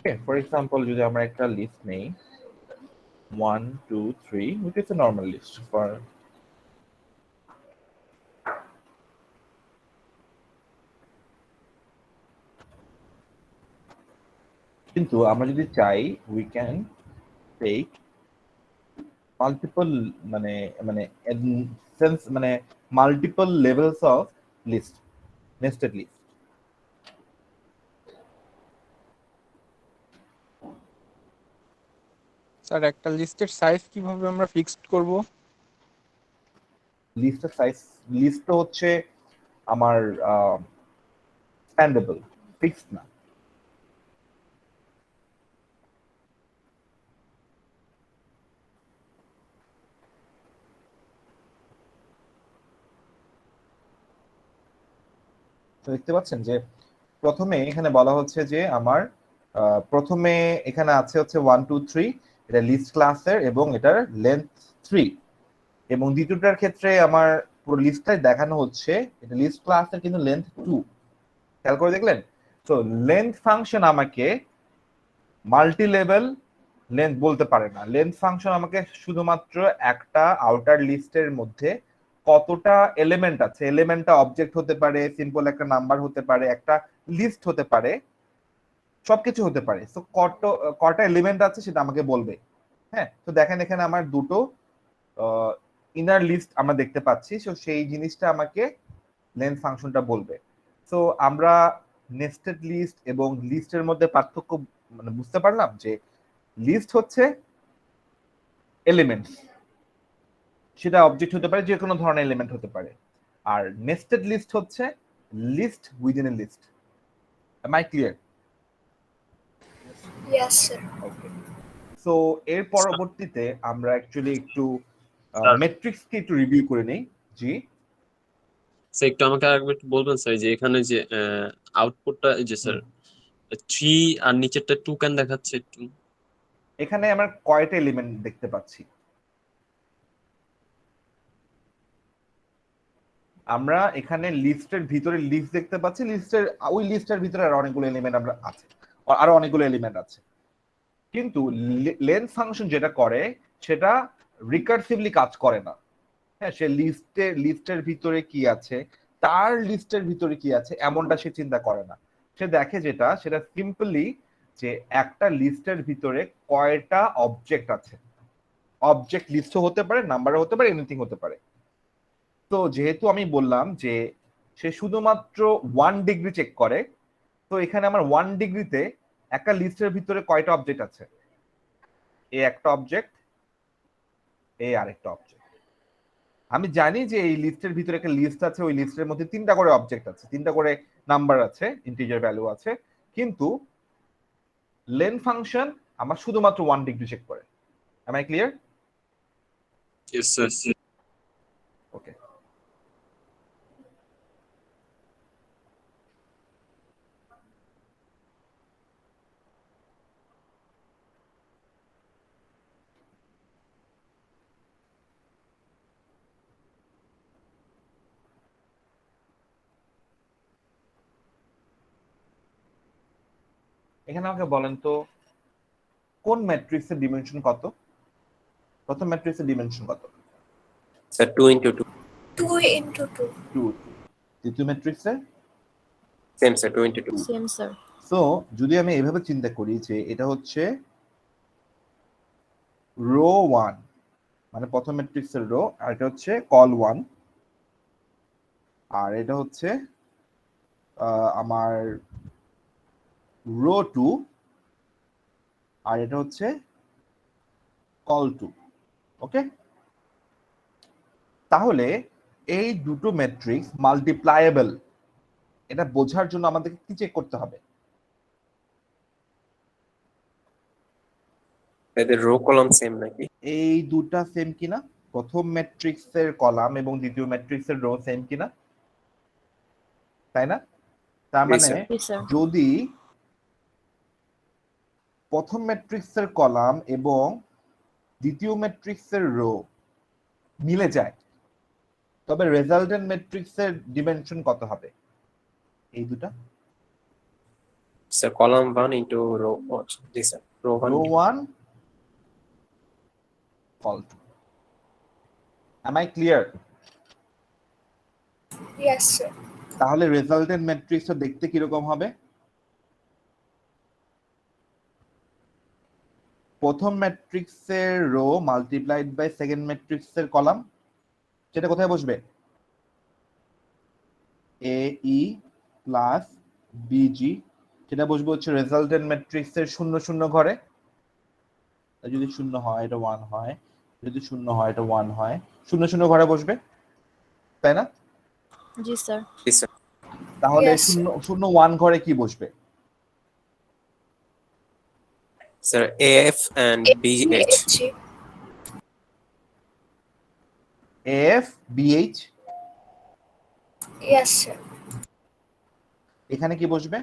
Okay, for example যদি আমরা একটা লিস্ট নেই 1 2 3, which is a normal list for কিন্তু আমরা যদি চাই we can take multiple মানে মানে সেন্স মানে multiple levels of list, nested list. Sir একটা লিস্টের সাইজ কিভাবে আমরা ফিক্সড করব? লিস্টের সাইজ, লিস্ট তো হচ্ছে আমার স্ট্যান্ডেবল, ফিক্সড না। তো দেখতে পাচ্ছেন যে প্রথমে এখানে বলা হচ্ছে যে আমার প্রথমে এখানে আছে হচ্ছে 1 2 3, এটা লিস্ট ক্লাসের এবং এটার লেন্থ 3, এবং দ্বিতীয়টার ক্ষেত্রে আমার পুরো লিস্টটাই দেখানো হচ্ছে এটা লিস্ট ক্লাসের কিন্তু লেন্থ 2। খেয়াল করে দেখলেন? তো লেন্থ ফাংশন আমাকে মাল্টি লেভেল লেন্থ বলতে পারে না। লেন্থ ফাংশন আমাকে শুধুমাত্র একটা আউটার লিস্টের মধ্যে কতটা এলিমেন্ট আছে, এলিমেন্টটা অবজেক্ট হতে পারে, সিম্পল একটা নাম্বার হতে পারে, একটা লিস্ট হতে পারে, সবকিছু হতে পারে। তো কটা এলিমেন্ট আছে সেটা আমাকে বলবে। হ্যাঁ, তো দেখেন এখানে আমার দুটো ইনার লিস্ট আমরা দেখতে পাচ্ছি, তো সেই জিনিসটা আমাকে লেন্থ ফাংশনটা বলবে। তো আমরা নেস্টেড লিস্ট এবং লিস্টের মধ্যে পার্থক্য মানে বুঝতে পারলাম যে লিস্ট হচ্ছে এলিমেন্টস, সেটা অবজেক্ট হতে পারে, যে কোনো ধরনের এলিমেন্ট হতে পারে। আর নেস্টেড লিস্ট হচ্ছে list within a list. Am I clear? Yes, sir. Okay, so এর পরবর্তীতে আমরা অ্যাকচুয়ালি একটু মেট্রিক্সকে একটু রিভিউ করে নেই। জি স্যার, একটু আমাকে আরেকবার একটু বলবেন স্যার, যে এখানে যে আউটপুটটা যে স্যার 3 আর নিচেরটা 2 কেন দেখাচ্ছে একটু? এখানে আমরা কয়টা এলিমেন্ট দেখতে পাচ্ছি? আমরা এখানে লিস্টের ভিতরে লিস্ট দেখতে পাচ্ছি, লিস্টের ওই লিস্টের ভিতরে আরো অনেকগুলো এলিমেন্ট আমরা আছে, আরো অনেকগুলো এলিমেন্ট আছে। কিন্তু লেন্থ ফাংশন যেটা করে সেটা রিকার্সিভলি কাজ করে না। হ্যাঁ, সে লিস্টের ভিতরে কি আছে, তার লিস্টের ভিতরে কি আছে এমনটা সে চিন্তা করে না। সে দেখে যেটা সেটা সিম্পলি যে একটা লিস্টের ভিতরে কয়টা অবজেক্ট আছে। অবজেক্ট লিস্টও হতে পারে, নাম্বারও হতে পারে, এনিথিং হতে পারে। তো যেহেতু আমি বললাম যে সে শুধুমাত্র 1 ডিগ্রি চেক করে, তো এখানে আমার 1 ডিগ্রিতে একটা লিস্টের ভিতরে কয়টা অবজেক্ট আছে? এ একটা অবজেক্ট, এ আরেকটা অবজেক্ট। আমি জানি যে এই লিস্টের ভিতরে একটা লিস্ট আছে, ওই লিস্টের মধ্যে 3টা করে অবজেক্ট আছে, 3টা করে নাম্বার আছে, ইন্টিজার ভ্যালু আছে, কিন্তু লেন ফাংশন আমার শুধুমাত্র 1 ডিগ্রি চেক করে। Am I clear? Yes sir. Okay, এখানে আমাকে বলেন তো কোন ম্যাট্রিক্সের ডিমেনশন কত? প্রথম ম্যাট্রিক্সের ডিমেনশন কত? Sir 2 into 2 2 into 2. 2। দ্বিতীয় ম্যাট্রিক্সের same sir 2 into 2 Same, sir. So যদি আমি এভাবে চিন্তা করি যে এটা হচ্ছে রো 1, মানে প্রথম ম্যাট্রিক্সের রো, আর এটা হচ্ছে কল 1, আর এটা হচ্ছে আমার রো 2, আর এটা হচ্ছে কল 2। ওকে, তাহলে এই দুটো ম্যাট্রিক্স মাল্টিপ্লায়েবল, এটা বোঝার জন্য আমাদেরকে কি চেক করতে হবে? এদের রো কলাম সেম নাকি? এই দুটা সেম কিনা, প্রথম ম্যাট্রিক্সের কলাম এবং দ্বিতীয় ম্যাট্রিক্সের রো সেম কিনা, তাই না? তার মানে Yes, sir. যদি প্রথম ম্যাট্রিক্সের কলাম এবং দ্বিতীয় ম্যাট্রিক্সের রো মিলে যায়, তবে রেজাল্টেন্ট ম্যাট্রিক্সের ডিমেনশন কত হবে? এই দুটা Sir, column 1 into row, what? This, sir. Row 1. Row 1, col 2. Am I clear? Yes, sir. তাহলে রেজাল্টেন্ট ম্যাট্রিক্সটা দেখতে কিরকম হবে? প্রথম ম্যাট্রিক্সের রো মাল্টিপ্লাইড বাই সেকেন্ড ম্যাট্রিক্সের কলাম, সেটা কোথায় বসবে? এ ই প্লাস বিজি, সেটা বসবে হচ্ছে রেজাল্টেন্ট ম্যাট্রিক্সের 0 0 ঘরে। যদি 0 হয় এটা 1 হয়, যদি 0 হয় এটা 1 হয়, 0 0 ঘরে বসবে, তাই না? জি স্যার। This, sir. তাহলে Yes, sir. 0 0 1 ঘরে কি বসবে? Sir, AF and BH. F BH, Yes, sir. এখানে কি বসবে?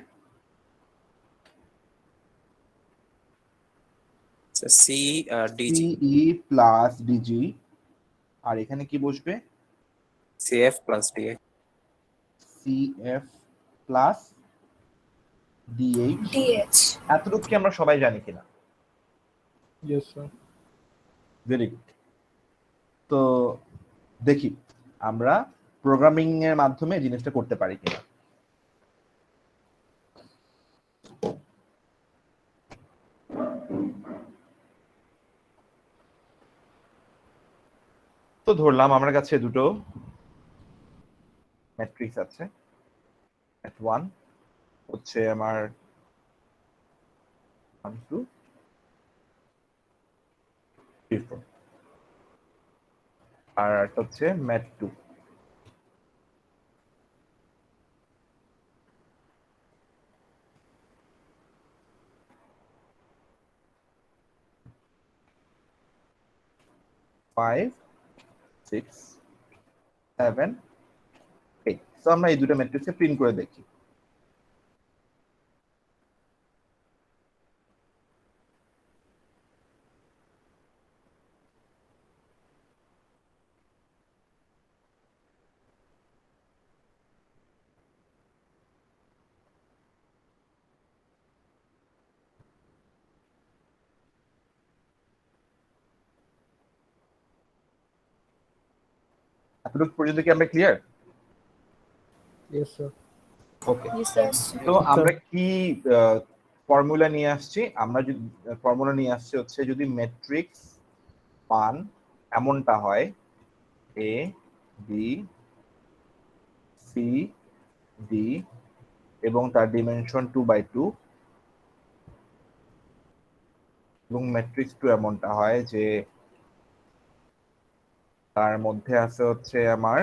Sir, C, DG. সিই প্লাস ডিজি, আর এখানে কি বসবে? CF plus DH. CF plus DH. DH. এতটুকু কি আমরা সবাই জানি কিনা? Yes sir. Very good. তো দেখি আমরা প্রোগ্রামিং এর মাধ্যমে জিনিসটা করতে পারি কিনা। তো ধরলাম আমার কাছে দুটো ম্যাট্রিক্স আছে। ম্যাট 1 হচ্ছে আমার 1 2 3 4, আর একটা হচ্ছে ম্যাট 2। ফাইভ 6 7 8। তো আমরা এই দুটো ম্যাট্রিক্সে প্রিন্ট করে দেখি। এতটুকু পর্যন্ত কি আমরা clear? Yes sir. Okay. Yes, sir. তো আমরা কি ফর্মুলা নিয়ে আসছি? আমরা যদি ফর্মুলা নিয়ে আসছি হচ্ছে যদি ম্যাট্রিক্স মান এমনটা হয় এ বি সি ডি এবং তার ডিমেনশন 2/2 এবং ম্যাট্রিক্স 2 এমনটা হয় যে তার মধ্যে আছে হচ্ছে আমার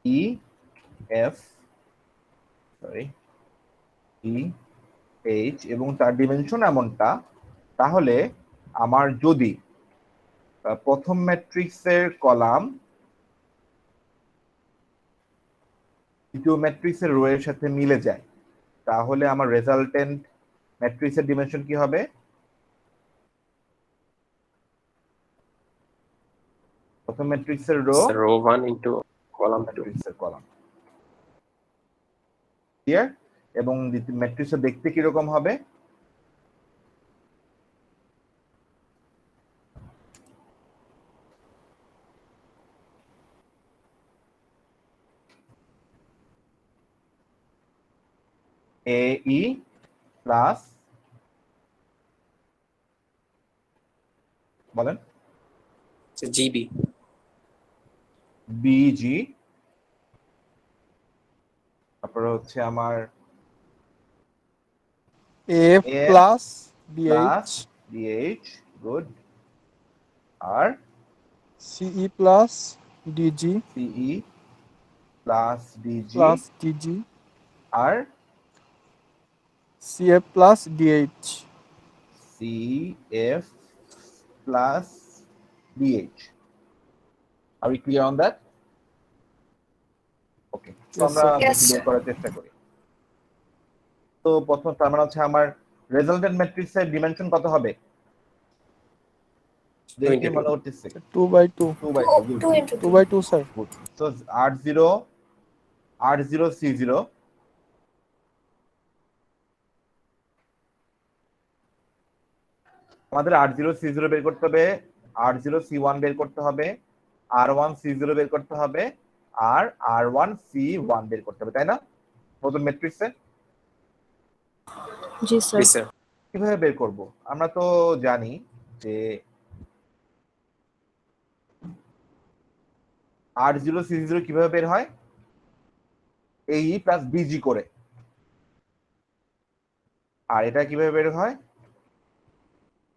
E F sorry E H এবং তার ডিমেনশন এমনটা, তাহলে আমার যদি প্রথম ম্যাট্রিক্সের কলাম দ্বিতীয় ম্যাট্রিক্সের রো এর সাথে মিলে যায়, তাহলে আমার রেজাল্টেন্ট ম্যাট্রিক্সের ডিমেনশন কি হবে? প্রথম ম্যাট্রিক্সের rho Sir, row 1 into column 2. ম্যাট্রিক্সের কলাম। ক্লিয়ার? এবং ম্যাট্রিক্সটা দেখতে কিরকম হবে? এ ই প্লাস বলেন So, GB. বিজি, তারপরে হচ্ছে আমার F F plus plus DH, DH, good, আর CE plus DG CE plus DG, plus DG, আর CF plus DH. CF plus DH. Are we clear on that? Okay. So Yes, আমরা sir. Yes, বের sir. করার চেষ্টা করি। তো প্রথম তার মানে হচ্ছে আমার রেজাল্টেন্ট ম্যাট্রিক্সের ডিমেনশন কত হবে? দেখি 22. মনে করতেছে 2/2, 2/2, 2 into 2. 2/2 sir. good. So R0 C0 আমাদের R0 C0 বের করতে হবে, R0 C1 বের করতে হবে, R1 C0 বের করতে হবে, আর R1 C1 বের করতে হবে, তাই না? নতুন ম্যাট্রিক্সে জি স্যার। জি স্যার। কিভাবে বের করব? আমরা তো জানি যে R0 C0 কিভাবে বের হয়, AE প্লাস BG করে। আর এটা কিভাবে বের হয়,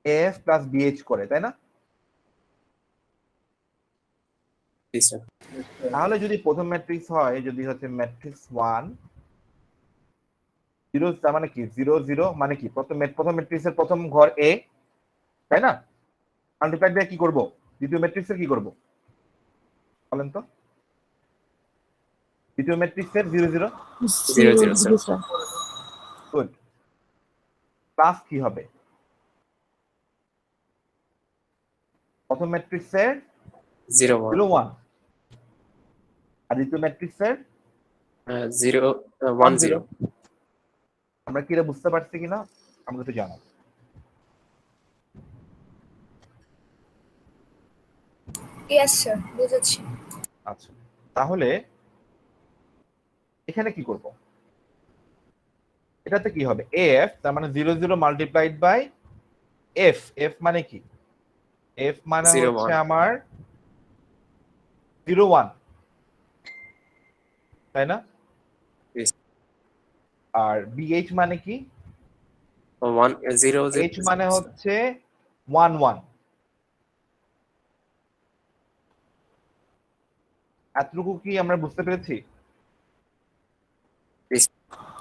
AF প্লাস BH করে, তাই না? জি স্যার। তাহলে যদি প্রথম ম্যাট্রিক্স হয়, যদি হচ্ছে ম্যাট্রিক্স 1 0, তার মানে কি 0 0 মানে কি প্রথম ম্যাট্রিক্সের প্রথম ঘর A, তাই না? মাল্টিপ্লাই দিয়ে কি করব, দ্বিতীয় ম্যাট্রিক্সের কি করব বলেন তো? দ্বিতীয় ম্যাট্রিক্সের 0 0 0 0 স্যার। জি স্যার। গুড। প্লাস কি হবে, প্রথম ম্যাট্রিক্সের 0 1 0 1 আর দ্বিতীয় ম্যাট্রিক্সের 0 1 0। আমরা কি এটা বুঝতে পারছি কিনা আমাকে একটু জানাও। ইয়েস স্যার, বুঝেছি। আচ্ছা, তাহলে এখানে কি করব, এটাতে কি হবে, এফ তার মানে 0 0 মাল্টিপ্লাইড বাই এফ। এফ মানে কি, এফ মানে 0 হচ্ছে 1 আমার 0 1, তাই না? Yes. আর বিএইচ মানে কি, 1 0 এইচ মানে হচ্ছে 1 1। এতটুকু কি আমরা বুঝতে পেরেছি?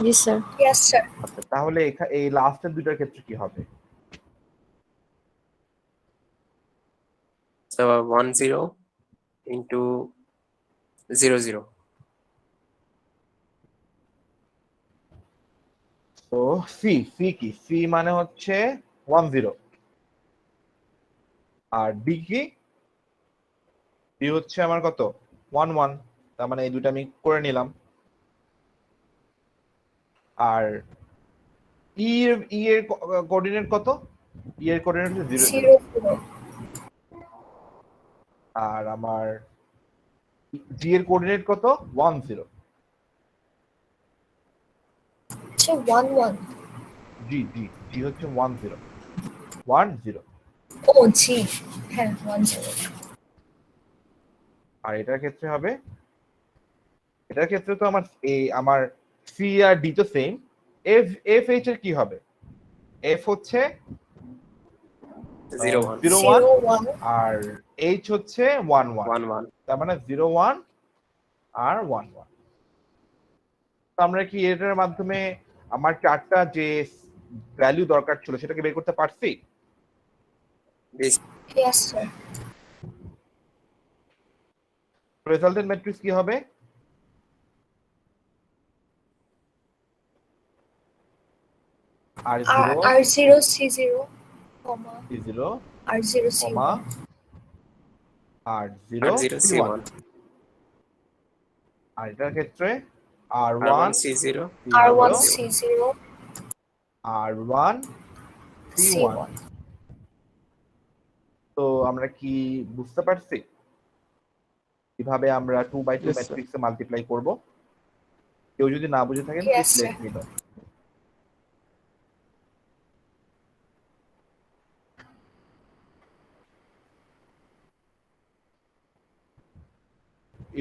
জি স্যার। Yes sir. আচ্ছা, তাহলে এই লাস্টের দুইটার ক্ষেত্রে কি হবে, 1 0 into 0 0। তো সি সি কি, সি মানে হচ্ছে 1 0, আর ডি কি, ডি হচ্ছে আমার কত 1 1, তার মানে এই দুটো আমি করে নিলাম। আর ই এর কোঅর্ডিনেট কত, ই এর কোঅর্ডিনেট হচ্ছে 0 0, 0 0। আর আমার জি এর কোঅর্ডিনেট কত 1 0। আচ্ছা 1 1। জি জি জি হচ্ছে 1 0 1 0। ও জি, হ্যাঁ 1 0। আর এটার ক্ষেত্রে হবে, এটার ক্ষেত্রে তো আমার সি আর ডি তো সেম। এফ এফ এইচ এর কি হবে, এফ হচ্ছে 0 1 0 0 1 1। আর এইচ হচ্ছে 1 1, 1 1। তার মানে 0 1 আর 1 1। তো আমরা কি এটার মাধ্যমে আমার চারটা যে ভ্যালু দরকার ছিল সেটাকে বের করতে পারছি? Yes sir. রেজাল্টেন্ট ম্যাট্রিক্স কি হবে, আর আর 0 C0 কমা C0 আর 0 কমা C1। আর 0 0 C 1। আর এটার ক্ষেত্রে আর R 1 1 C 0 R1 C0 আর 1 C1। C1। তো আমরা কি বুঝতে পারছি কিভাবে আমরা 2 বাই 2 Yes, sir. ম্যাট্রিক্সে মাল্টিপ্লাই করব? কেউ যদি না বুঝে থাকেন Yes, please sir. Let me no.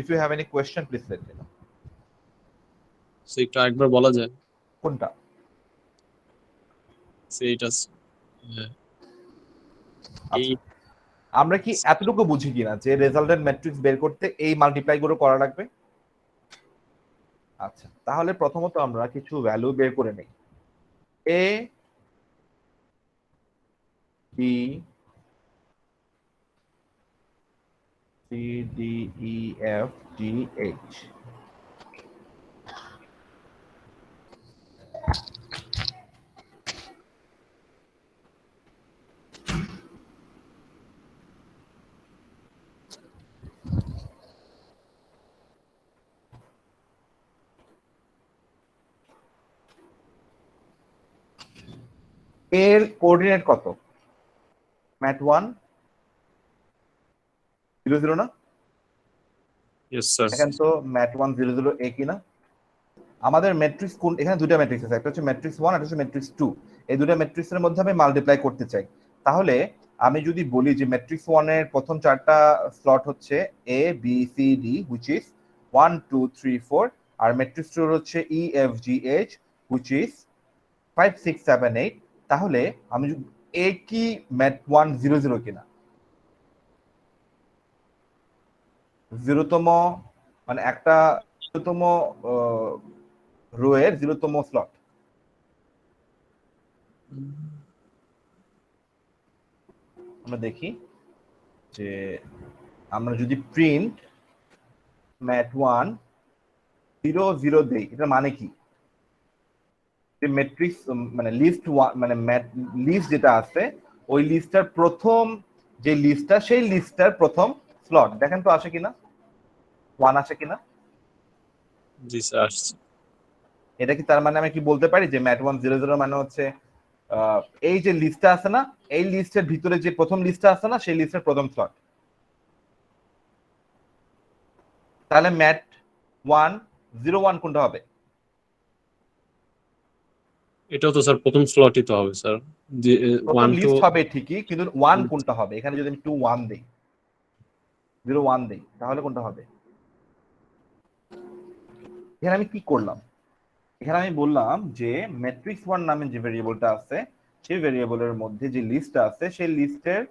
If you have any question, please let me know. So একটু আরেকবার বলা যায় কোনটা? সেইটা এই আচ্ছা, আমরা কি এতটুকু বুঝি কিনা যে রেজাল্টেন্ট ম্যাট্রিক্স বের করতে এই মাল্টিপ্লাই গুলো করা লাগবে? আচ্ছা, তাহলে প্রথমত আমরা কিছু ভ্যালু বের করে নেই। A B C D E F G H. এর কোঅর্ডিনেট কত? ম্যাট 1 0 0 না? Yes sir. দেখেন তো ম্যাট 1 0 0 এ কিনা? আমাদের ম্যাট্রিক্স কোন, এখানে দুটো ম্যাট্রিক্স আছে, একটা হচ্ছে ম্যাট্রিক্স 1 একটা হচ্ছে ম্যাট্রিক্স 2। এই দুটো ম্যাট্রিক্সের মধ্যে আমি মাল্টিপ্লাই করতে চাই। তাহলে আমি যদি বলি যে ম্যাট্রিক্স 1 এর প্রথম চারটা স্লট হচ্ছে A B C D which is 1 2 3 4, আর ম্যাট্রিক্স 2 হচ্ছে E F G H which is 5 6 7 8, তাহলে আমি এ কি ম্যাট 1 0 0 কিনা? 0তম মানে একটা 0তম রো এর 0তম স্লট। আমরা দেখি যে আমরা যদি প্রিন্ট ম্যাট 1 0 0 দেই, এটা মানে কি? যে ম্যাট্রিক্স মানে লিস্ট 1 মানে লিস্ট যেটা আছে ওই লিস্টটার প্রথম যে লিস্টটা সেই লিস্টটার প্রথম স্লট দেখেন তো আসে কিনা, 1 আসে কিনা? জি স্যার আসছে। এটা কি তার মানে আমি কি বলতে পারি যে ম্যাট 1 0 0 মানে হচ্ছে এই যে লিস্টটা আছে না, এই লিস্টের ভিতরে যে প্রথম লিস্টটা আছে না সেই লিস্টের প্রথম স্লট? তাহলে ম্যাট 1 0 1 কোনটা হবে? এটাও তো স্যার প্রথম স্লটই তো হবে স্যার। যে প্রথম 1 2 লিস্ট হবে ঠিকই, কিন্তু 1 কোনটা হবে? এখানে যদি আমি 2 1 দেই, 0 1 দেই, তাহলে কোনটা হবে? এখানে আমি কি করলাম? এখানে আমি বললাম যে ম্যাট্রিক্স 1 নামে যে ভেরিয়েবলটা আছে সেই ভেরিয়েবলের মধ্যে যে লিস্টটা আছে সেই লিস্টের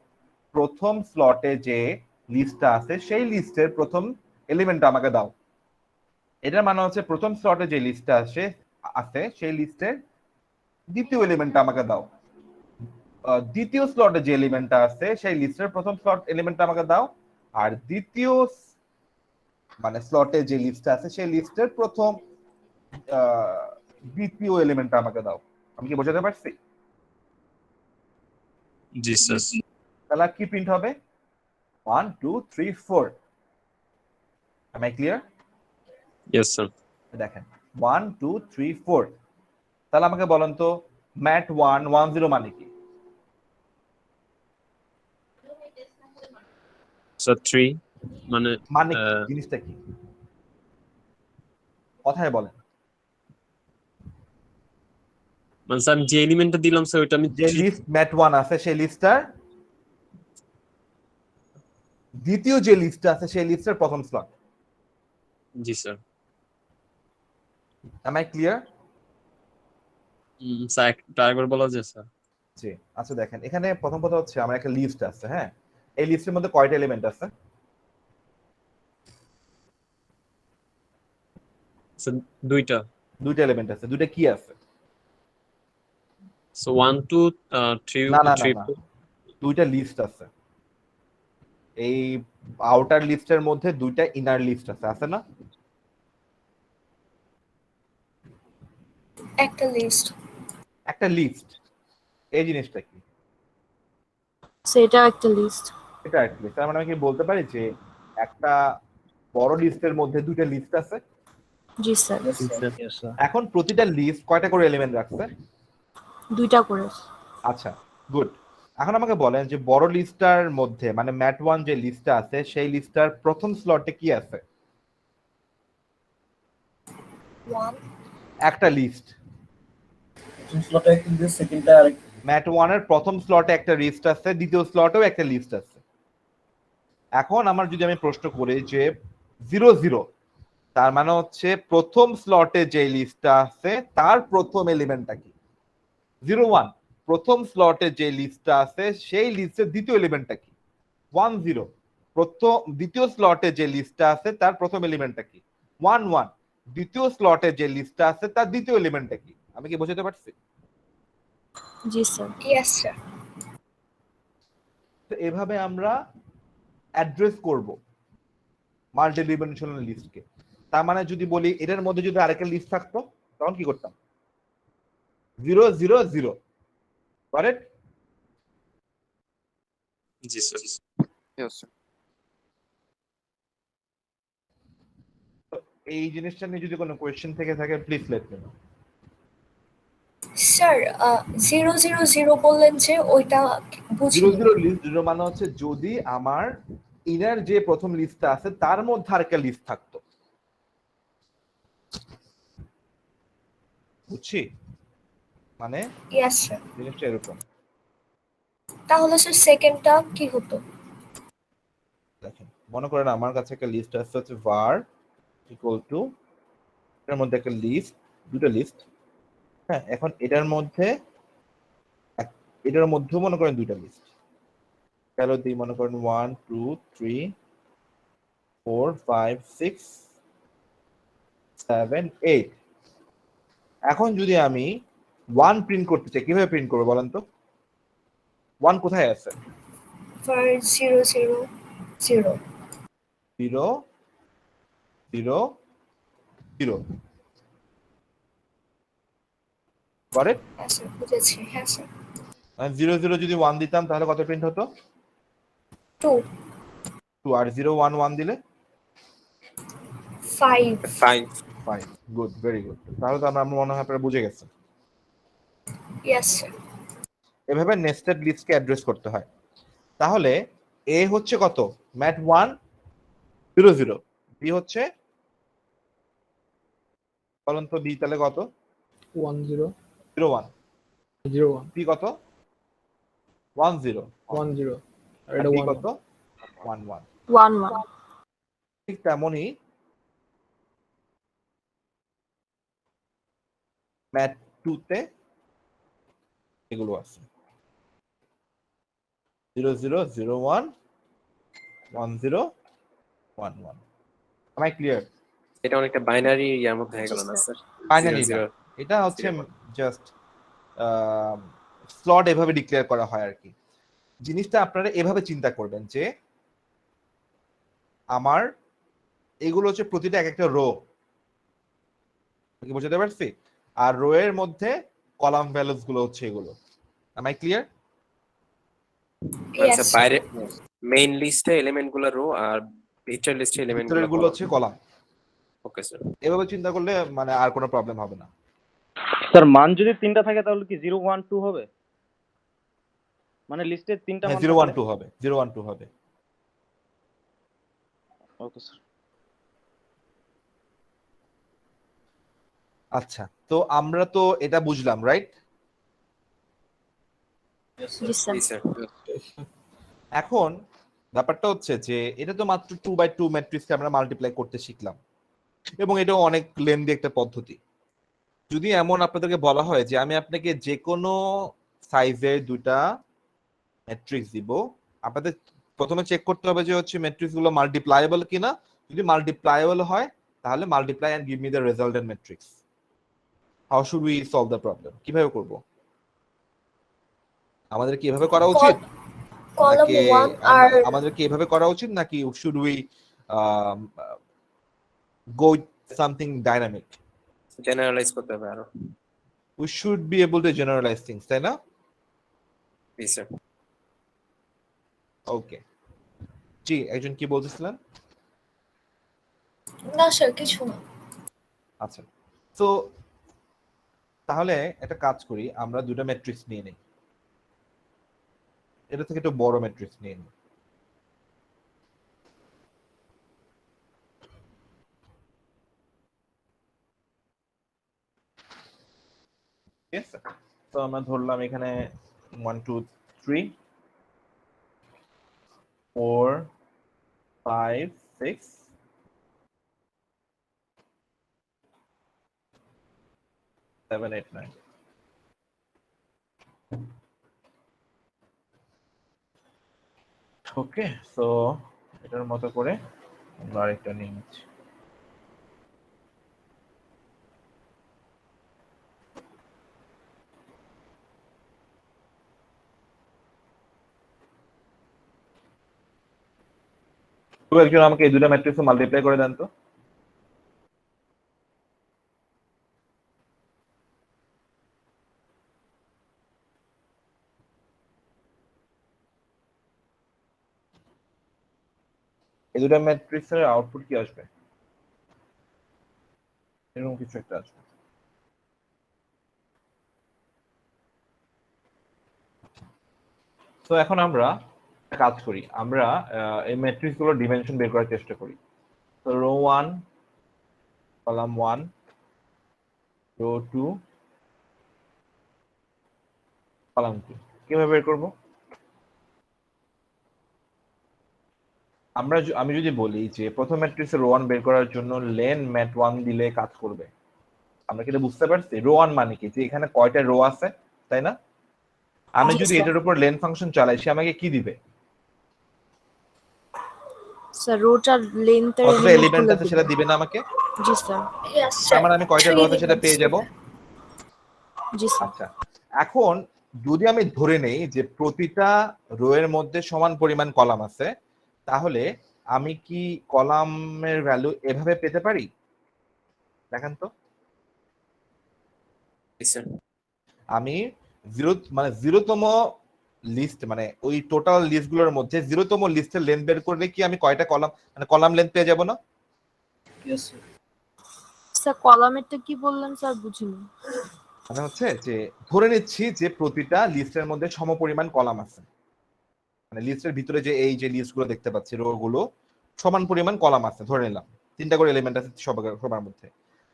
প্রথম স্লটে যে লিস্টটা আছে সেই লিস্টের প্রথম এলিমেন্টটা আমাকে দাও। এটার মানে হচ্ছে প্রথম স্লটে যে লিস্টটা আছে সেই লিস্টের দ্বিতীয় এলিমেন্টটা আমাকে দাও। দ্বিতীয় স্লটে যে এলিমেন্টটা আছে সেই লিস্টের প্রথম স্লট এলিমেন্টটা আমাকে দাও, আর দ্বিতীয় মানে স্লটে যে লিস্টটা আছে সেই লিস্টের প্রথম দ্বিতীয় এলিমেন্টটা আমাকে দাও। আমি কি বোঝাতে পারছি? জি স্যার। তাহলে কি প্রিন্ট হবে? 1 2 3 4। am I clear? Yes sir. দেখেন 1 2 3 4। তাহলে আমাকে বলেন তো ম্যাট 1 1 0 মানে কি? স্যার 3 মানে মানে কি জিনিসটা কি? কথায় বলেন। মানে স্যার যে এলিমেন্টটা দিলাম স্যার ওইটা আমি যে লিস্ট ম্যাট 1 আছে সেই লিস্টটার দ্বিতীয় যে লিস্টটা আছে সেই লিস্টের প্রথম slot. G sir. am I clear? Sir একটা আরেকবার বলা যায় স্যার? জি। আচ্ছা দেখেন এখানে প্রথম কথা হচ্ছে আমার একটা লিস্ট আছে, হ্যাঁ, এই লিস্টের মধ্যে কয়টা এলিমেন্ট আছে? স্যার দুইটা। দুইটা এলিমেন্ট আছে। দুইটা কি আছে? সো 1 2 3 না না না 3 না, দুইটা লিস্ট আছে। এই আউটার লিস্টের মধ্যে দুইটা ইনার লিস্ট আছে, আছে না? একটা লিস্ট। একটা লিস্ট, এই জিনিসটা কি? সেটা একটা লিস্ট। এটা একটা লিস্ট। তার মানে আমি কি বলতে পারি যে একটা বড় লিস্টের মধ্যে দুইটা লিস্ট আছে? জি স্যার। এখন প্রতিটা লিস্ট কয়টা করে এলিমেন্ট রাখছে? দুইটা করে। আচ্ছা, গুড। এখন আমাকে বলেন যে বড় লিস্টটার মধ্যে মানে ম্যাট 1 যে লিস্টটা আছে সেই লিস্টটার প্রথম স্লটে কি আছে? 1 একটা লিস্ট। স্লটে একটা লিস্ট, সেকেন্ডটা আরেক। ম্যাট 1 এর প্রথম স্লটে একটা লিস্ট আছে, দ্বিতীয় স্লটেও একটা লিস্ট আছে। এখন আমার যদি আমি প্রশ্ন করি যে 0 0, তার মানে হচ্ছে প্রথম স্লটে যে লিস্টটা আছে তার প্রথম এলিমেন্টটা কি? 0 1, প্রথম স্লটে যে লিস্টটা আছে সেই লিস্টের দ্বিতীয় এলিমেন্টটা কি? 1 0, দ্বিতীয় স্লটে যে লিস্টটা আছে তার প্রথম এলিমেন্টটা কি? 1 1, দ্বিতীয় স্লটে যে লিস্টটা আছে তার দ্বিতীয় এলিমেন্টটা কি? আমি কি বোঝাতে পারছি? জি স্যার। Yes sir. তো এভাবে আমরা অ্যাড্রেস করব মাল্টি ডাইমেনশনাল লিস্টকে। তার মানে যদি বলি এটার মধ্যে যদি আরেকটা লিস্ট থাকতো তখন কি করতাম? 0 0 0, কারেক্ট? জি স্যার। Yes, sir. এই জিনিসটা নিয়ে যদি কোনো কোয়েশ্চেন থেকে থাকে please let me no. Sir 000 বললেন যে ওইটা জিরো বুঝিনি। জিরো লিস্ট, জিরো মানে হচ্ছে যদি আমার ইনার যে প্রথম লিস্টটা আছে তার মধ্যে আরেকটা লিস্ট থাকতো, বুঝছি? মানে ইয়েস স্যার। জিনিসটা এরকম, তাহলে স্যার সেকেন্ডটা কি হতো? দেখেন মনে করেন আমার কাছে একটা লিস্ট আছে হচ্ছে var ইকুয়াল টু, এটার মধ্যে একটা লিস্ট, দুটো লিস্ট, হ্যাঁ, এখন এটার মধ্যেও মনে করেন দুইটা লিস্ট, তাহলে দিই মনে করেন 1 2 3 4 5 6 7 8। এখন যদি আমি 1 প্রিন্ট করতে চাই, কিভাবে প্রিন্ট করবো বলেন তো? 1 কোথায় আছে? For 000 0 0 0 correct? হ্যাঁ স্যার বুঝেছি। হ্যাঁ স্যার। 0 0 যদি 1 দিতাম তাহলে কত প্রিন্ট হতো? 2 2। আর 0 1 1 দিলে 5 5 5। Good, very good. তাহলে তো আমরা মনে হয় আপনারা বুঝে গেছেন। Yes sir. এভাবে নেস্টেড লিস্টকে অ্যাড্রেস করতে হয়। তাহলে এ হচ্ছে কত? ম্যাট 1 0 0, বি হচ্ছে, বলেন তো বি তাহলে কত? 1 0 0 1। 0 1 বি কত? 1 0। 1 0 আর আর এটা ডি 1 কত? 1 1। 1 1। ঠিক তেমনই ম্যাট 2 তে এগুলো আছে 0 0 0 1 1 0 1 1। Am I clear? এটা অনেকটা বাইনারি ইয়ার মধ্যে হয়ে গেল না স্যার? ফাইনালি 0 এটা হচ্ছে 0 জাস্ট স্লট এভাবে ডিক্লেয়ার করা হয় আর কি। জিনিসটা আপনারা এভাবে চিন্তা করবেন যে আমার এগুলো হচ্ছে প্রতিটা এক একটা রো, কি বুঝতে পারছি? আর রো এর মধ্যে কলাম ভ্যালুস গুলো হচ্ছে এগুলো। Am I clear? ইয়েস আচ্ছা, স্যার। বাইরে মেইন লিস্টে এলিমেন্ট গুলো রো আর ভিতরের লিস্টে এলিমেন্ট ভিতরের গুলো গুলো হচ্ছে কলাম। Okay sir. এভাবে চিন্তা করলে মানে আর কোনো প্রবলেম হবে না। স্যার মান যদি তিনটা থাকে তাহলে কি 0 1 2 হবে? মানে লিস্টে তিনটা হ্যাঁ মান 0 1 থাকলে 2 হবে, 0 1 2 হবে। Okay sir. আচ্ছা, তো আমরা তো এটা বুঝলাম, রাইট? জি স্যার। জি স্যার। এখন ব্যাপারটা হচ্ছে যে এটা তো মাত্র 2 বাই 2 ম্যাট্রিক্সকে আমরা মাল্টিপ্লাই করতে শিখলাম, এবং এটাও অনেক লেন্দি একটা পদ্ধতি। যদি এমন আপনাদেরকে বলা হয় যে আমি আপনাকে যে কোনো সাইজের দুটা ম্যাট্রিক্স দিব, আপনাদের প্রথমে চেক করতে হবে যে হচ্ছে ম্যাট্রিক্স গুলো মাল্টিপ্লাইবল কিনা। যদি মাল্টিপ্লাইবল হয় তাহলে multiply and give me the resultant matrix. How should we solve the problem? কিভাবে করব? আমাদের কি এভাবে করা উচিত, কলাম নাকি 1 আর আমাদের কি এভাবে করা উচিত, নাকি should we go with something dynamic? Generalise করতে হবে আরো। We should be able to generalize things, তাই না? জি স্যার। ওকে, জি একজন কি বলতেছিলেন? না স্যার কিছু না। আচ্ছা, তো তাহলে একটা কাজ করি, আমরা দুটো ম্যাট্রিক্স নিয়ে নেই, এটা থেকে একটু বড় ম্যাট্রিক্স নিয়ে নিই। ঠিক আছে, তো আমরা ধরলাম এখানে 1 2 3 4 5 6 7 8 9। ওকে, সো এটার মতো করে আমরা আরেকটা নিয়ে নিচ্ছি। তো একজন আমাকে এই দুটো ম্যাট্রিক্স মাল্টিপ্লাই করে দেন তো। এই দুটো ম্যাট্রিক্সের আউটপুট কি আসবে? এরকম কিছু একটা আসবে। তো এখন আমরা একটা কাজ করি, আমরা এই ম্যাট্রিক্স গুলোর ডিমেনশন বের করার চেষ্টা করি। তো রো 1 কলাম 1 রো 2 কলাম 2 কিভাবে বের করব? আমি যদি বলি যে প্রথম ম্যাট্রিক্সের রো 1 বের করার জন্য লেন ম্যাট 1 দিলে কাজ করবে, আমরা কি এটা বুঝতে পারছি? রো 1 মানে কি, যে এখানে কয়টা রো আছে, তাই না? আমি জি, যদি স্যার। এটার উপর লেন ফাংশন চালাই, সে আমাকে কি দিবে? স্যার রোটার লেন্থের কতটা এলিমেন্ট এলিমেন্ট গুলো আছে সেটা দিবে না আমাকে? জি স্যার। Yes, তার sir. মানে আমি কয়টা রো আছে সেটা পেয়ে যাব। জি স্যার। আচ্ছা, এখন যদি আমি ধরে নেই যে প্রতিটা রো এর মধ্যে সমান পরিমাণ কলাম আছে, তাহলে আমি কি কলামের ভ্যালু এভাবে পেতে পারি? দেখেন তো, জি স্যার। আমি জিরোতম লিস্ট, মানে ওই টোটাল লিস্ট গুলোর মধ্যে জিরোতম লিস্টের লেন্থ বের করলে কি আমি কয়টা কলাম, মানে কলাম লেন্থ পেয়ে যাব না? Yes sir. স্যার কলামেরটা কি বললেন স্যার বুঝিনি। মানে হচ্ছে যে ধরে নিচ্ছি যে প্রতিটা লিস্টের মধ্যে সমপরিমাণ কলাম আছে, মানে লিস্টের ভিতরে যে এই যে লিস্ট গুলো দেখতে পাচ্ছি রো গুলো সমান পরিমাণ কলাম আছে, ধরে নিলাম 3টা করে এলিমেন্ট আছে সবার মধ্যে।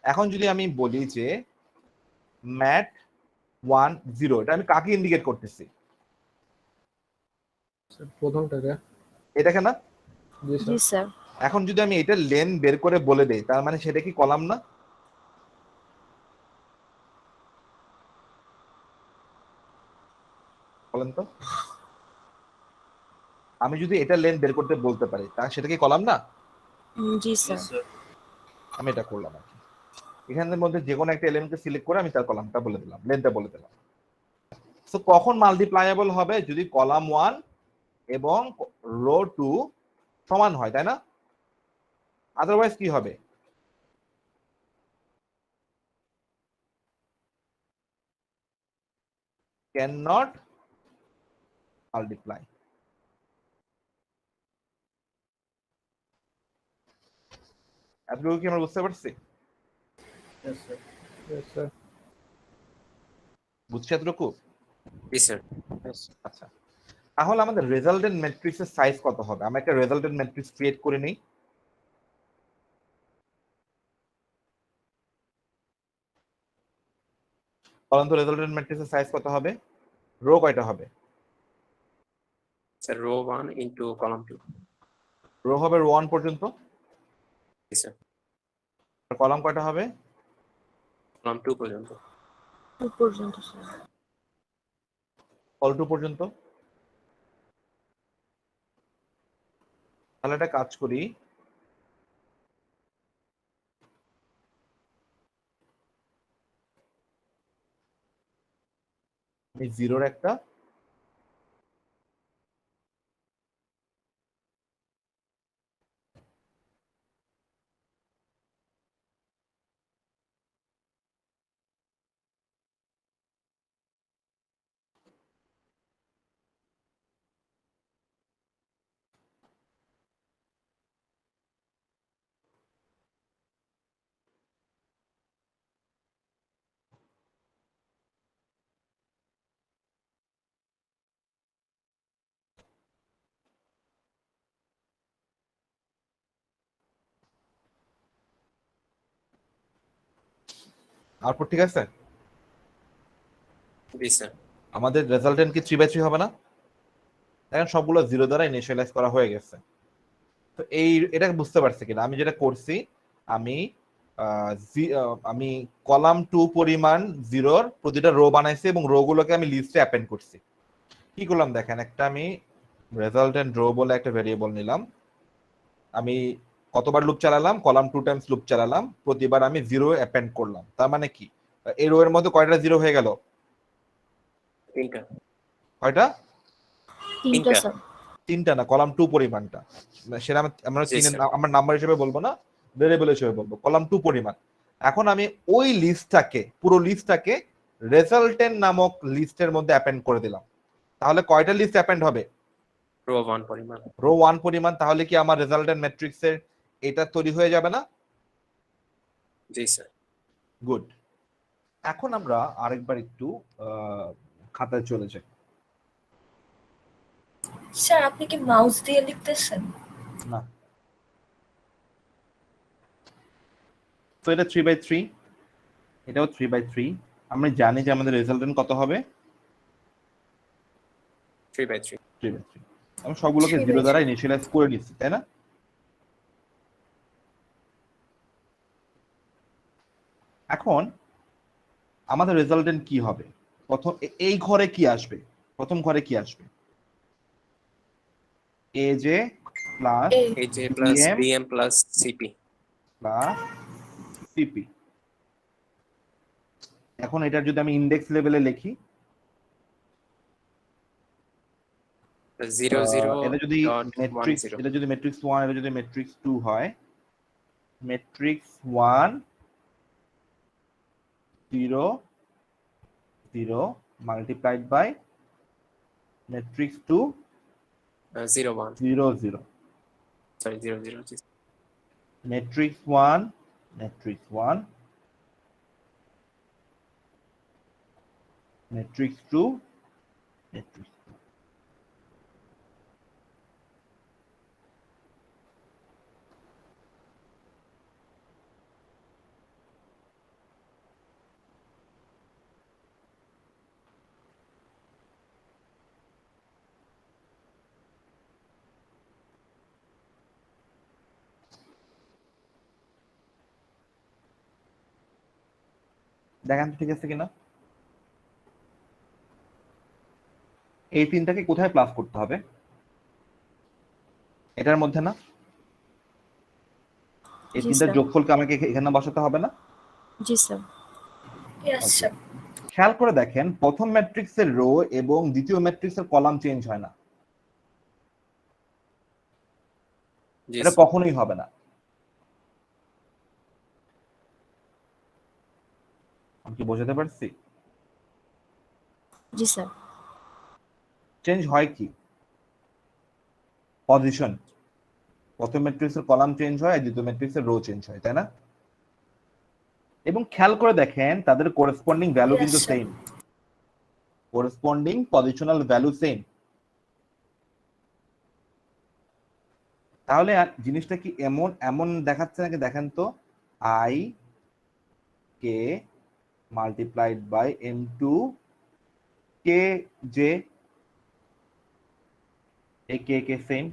এখন যদি আমি বলি যে ম্যাট 1 0, এটা আমি কাকে ইন্ডিকেট করতেছি? প্রথমটাকে। এটাকে না? জি স্যার। এখন যদি আমি এটা লেন বের করে বলে দেই, তার মানে সেটা কি কলাম না? বলেন তো, আমি যদি এটা লেন বের করতে বলতে পারি, তা সেটা কি কলাম না? জি স্যার। Yes sir. আমি এটা করলাম আর কি, এখানের মধ্যে যে কোনো একটা এলিমেন্টকে সিলেক্ট করে আমি তার কলামটা বলে দিলাম, লেনটা বলে দিলাম। তো কখন মাল্টিপ্লাইয়েবল হবে? যদি কলাম 1 এবং রো 2 সমান হয়, তাই না? আদারওয়াইজ কি হবে? Can not multiply. এতটুকু কি আমরা বুঝতে পারছি? Yes sir. বুঝছি এতটুকু? জি স্যার। আচ্ছা, তাহলে আমাদের রেজাল্টেন্ট ম্যাট্রিক্সের সাইজ কত হবে? আমরা একটা রেজাল্টেন্ট ম্যাট্রিক্স ক্রিয়েট করে নিই। বলেন তো রেজাল্টেন্ট ম্যাট্রিক্সের সাইজ কত হবে? রো কয়টা হবে? Sir row 1 into column 2। Row হবে রো 1 পর্যন্ত, জি স্যার। আর কলাম কয়টা হবে? কলাম 2 পর্যন্ত। 2 পর্যন্ত স্যার। অল 2 পর্যন্ত। তাহলে একটা কাজ করি, আমি জিরোর একটা আউটপুট, ঠিক আছে? জি স্যার। আমাদের রেজাল্টেন্ট কি 3/3 হবে না? এখন সবগুলো জিরো দ্বারা ইনিশিয়ালাইজ করা হয়ে গেছে। তো এটা বুঝতে পারছি কিনা? আমি যেটা করছি, আমি আমি কলাম 2 পরিমাণ জিরোর প্রতিটা রো বানাইছি এবং রো গুলোকে আমি লিস্টে অ্যাপেন্ড করছি। কি করলাম দেখেন, একটা আমি রেজাল্টেন্ট রো বলে একটা ভেরিয়েবল নিলাম, আমি কতবার লুপ চালালাম? কলাম 2 টাইমস লুপ চালালাম, প্রতিবার আমি জিরো অ্যাপেন্ড করলাম। তার মানে কি, এই রো এর মধ্যে কয়টা জিরো হয়ে গেল? 3টা। কয়টা? 3টা স্যার। 3টা না, কলাম 2 পরিমাণটা, সেটা আমরা জি, স্যার। আমরা নাম্বার হিসেবে বলবো না, ভেরিয়েবল হিসেবে বলবো, কলাম 2 পরিমাণ। এখন আমি ওই লিস্টটাকে, পুরো লিস্টটাকে রেজাল্টেন্ট নামক লিস্টের মধ্যে অ্যাপেন্ড করে দিলাম। তাহলে কয়টা লিস্ট অ্যাপেন্ড হবে? রো 1 পরিমাণ। রো 1 পরিমাণ। তাহলে কি আমার রেজাল্টেন্ট ম্যাট্রিক্সের এটা তৈরি হয়ে যাবে না? জি স্যার। গুড। এখন আমরা আরেকবার একটু খাতায় চলে যাই। স্যার আপনি কি মাউস দিয়ে লিখতেছেন? না। তো এটা 3/3, এটাও 3/3। আমরা জানি যে আমাদের রেজাল্টেন্ট কত হবে, 3/3। 3/3। আমি সবগুলোকে 3/3 0 দ্বারা ইনিশিয়ালাইজ করে নিচ্ছি, তাই না? এখন আমাদের রেজাল্টেন্ট কি হবে? প্রথম এই ঘরে কি আসবে? প্রথম ঘরে কি আসবে? AJ প্লাস এই AJ plus BM BM plus CP। Plus CP। এখন এটা যদি আমি ইন্ডেক্স লেভেলে লিখি, 0 0 এটা যদি ডট 1 ম্যাট্রিক্স, 0। এটা যদি ম্যাট্রিক্স 1, এটা যদি ম্যাট্রিক্স 2 হয়, matrix 1 0 0 multiplied by matrix 2 0 1 0 0, sorry 0 0 জি। Matrix 1 matrix 1 matrix 2 matrix 2। দেখেন তো ঠিক আছে কিনা? এই তিনটাকে কোথায় প্লাস করতে হবে? এটার মধ্যে না? এই জি তিনটার স্যার, যোগফলকে আমাকে এখানে বসাতে হবে না? জি স্যার, ইয়েস স্যার। খেয়াল করে দেখেন, প্রথম ম্যাট্রিক্সের রো এবং দ্বিতীয় ম্যাট্রিক্সের কলাম চেঞ্জ হয় না, জি এটা স্যার। কখনোই হবে না। আমি কি বোঝাতে পারছি? জি স্যার, চেঞ্জ হয় কি? পজিশন। প্রথম ম্যাট্রিক্সের কলাম চেঞ্জ হয়, দ্বিতীয় ম্যাট্রিক্সের রো চেঞ্জ হয়, তাই না? এবং খেয়াল করে দেখেন তাদের করেসপন্ডিং ভ্যালু Yes, কিন্তু sir. Same, corresponding positional value same. তাহলে জিনিসটা কি এমন এমন দেখাচ্ছে নাকি? দেখেন তো, I K multiplied by M2 K J, এই K কে সেম।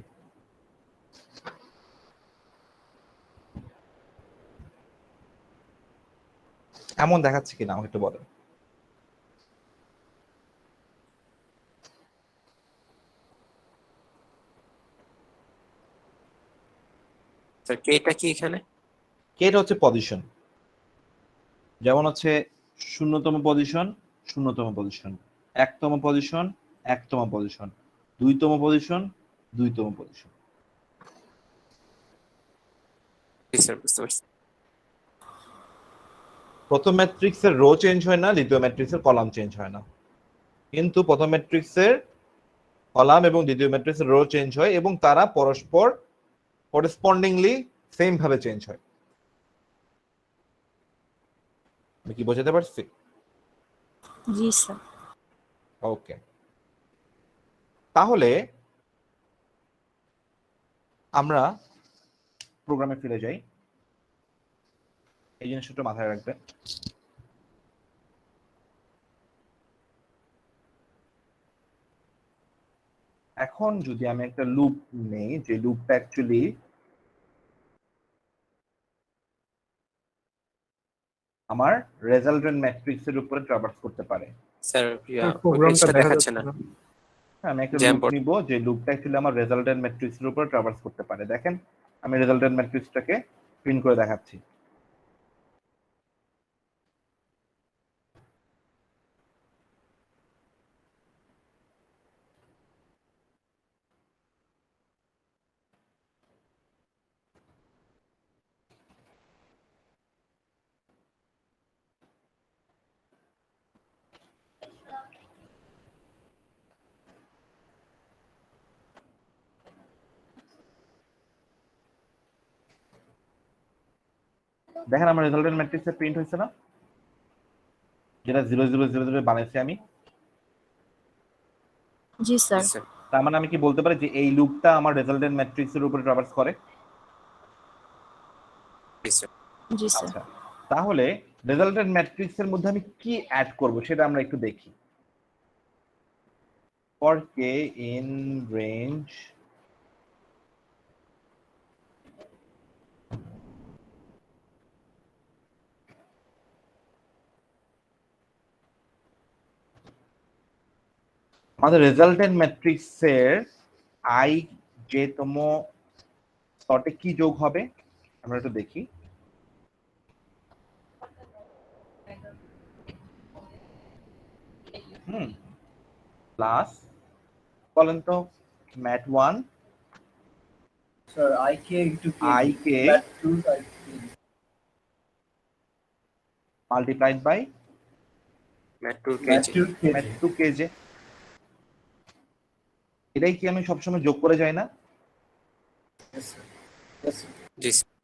এমন দেখাচ্ছে কিনা আমাকে একটু বলেন। স্যার কেটা কি এখানে? এটা হচ্ছে পজিশন, যেমন হচ্ছে 0তম পজিশন 0তম পজিশন, 1তম পজিশন 1তম পজিশন, 2তম পজিশন 2তম পজিশন। জি স্যার, বুঝতে পারছি। প্রথম ম্যাট্রিক্সের রো চেঞ্জ হয় না, দ্বিতীয় ম্যাট্রিক্সের কলাম চেঞ্জ হয় না, কিন্তু প্রথম ম্যাট্রিক্সের কলাম এবং দ্বিতীয় ম্যাট্রিক্সের রো চেঞ্জ হয় এবং তারা পরস্পর করেসপন্ডিংলি সেম ভাবে চেঞ্জ হয়। আমি কি বোঝাতে পারছি? জি স্যার। ওকে, তাহলে আমরা প্রোগ্রামে ফিরে যাই। এই জিনিসটা মাথায় রাখবে। এখন যদি আমি একটা লুপ নেই, যে লুপটা অ্যাকচুয়ালি আমার রেজাল্টেন্ট ম্যাট্রিক্সের উপরে ট্রাভার্স করতে পারে। স্যার প্রোগ্রামটা পেজটা দেখা দেখাচ্ছে যাচ্ছে না। না। হ্যাঁ, আমি একটা লুপ Jamboard। নিব, যে লুপটা অ্যাকচুয়ালি আমার রেজাল্টেন্ট ম্যাট্রিক্সের উপরে ট্রাভার্স করতে পারে। দেখেন আমি রেজাল্টেন্ট ম্যাট্রিক্সটাকে প্রিন্ট করে দেখাচ্ছি। দেখেন আমার রেজাল্টেন্ট ম্যাট্রিক্সে প্রিন্ট হয়েছে না, যেটা 0 0 0 0 বানাইছি আমি। জি স্যার। জি স্যার। তার মানে আমি কি বলতে পারি যে এই লুপটা আমার রেজাল্টেন্ট ম্যাট্রিক্সের উপরে ট্রাভার্স করে? জি স্যার। জি স্যার। আচ্ছা, তাহলে রেজাল্টেন্ট ম্যাট্রিক্সের মধ্যে আমি কি অ্যাড করব সেটা আমরা একটু দেখি। ফর কে ইন রেঞ্জ আমাদের রেজাল্টেন্ট ম্যাট্রিক্সের আই যে তম স্তরে কি যোগ হবে আমরা একটু দেখি। প্লাস বলেন তো mat 1 Sir, IK into KG. IK That 2 IK. Multiplied by mat 2 That KG 2 mat KG. 2 KJ. এটাই কি আমি সবসময় যোগ করে যাই না? Yes, sir. Yes, sir. জি স্যার।